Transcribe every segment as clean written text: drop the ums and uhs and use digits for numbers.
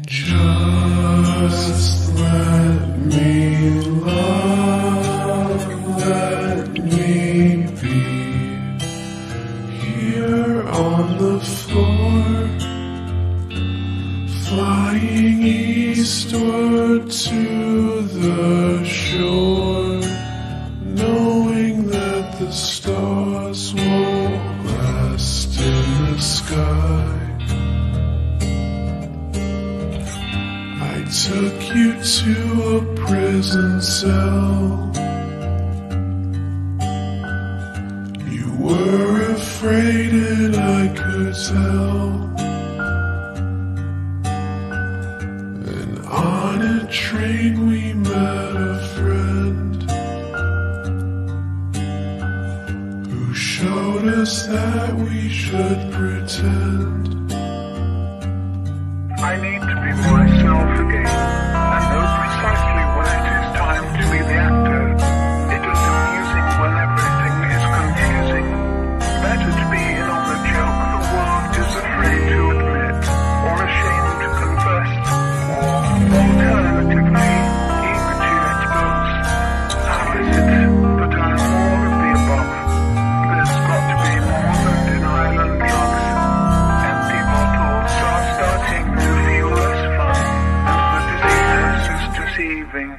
Just let me love, let me be here on the floor, flying eastward to the shore, knowing that the stars won't rest in the sky. I took you to a prison cell. You were afraid and I could tell. And on a train we met a friend who showed us that we should pretend. I need to be myself again, and know precisely when it is time to be the actor. It is amusing when everything is confusing. Better to be in on the joke the world is afraid to admit, or ashamed to confess, or alternatively, eager to expose. How is it that I am all of the above? There's got to be more than denial and drugs. Empty bottles are starting to feel less fun, and the disease is deceiving.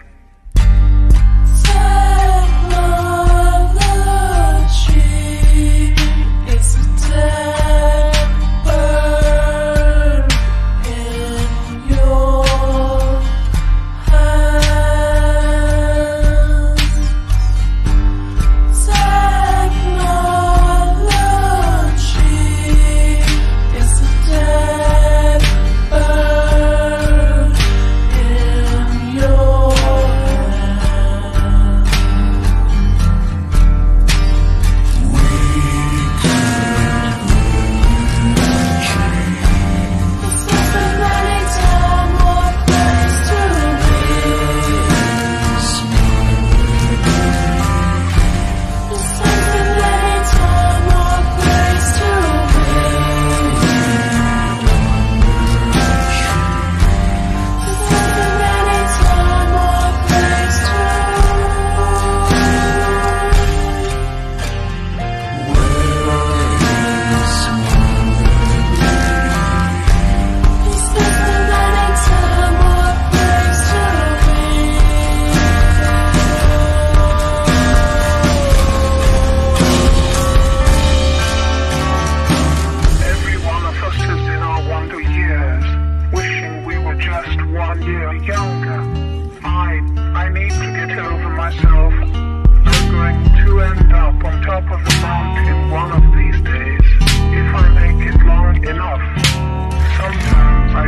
Technology is a dead bird in your hands. Technology is a dead bird in your hands. This isn't any time or place to be. This isn't any time or place to be. This isn't any time or place to This isn't any time or place to be. Every one of us is in our wonder years, wishing we were just 1 year younger. I need to get over myself. I'm going to end up on top of the mountain one of these days, if I make it long enough. Sometimes I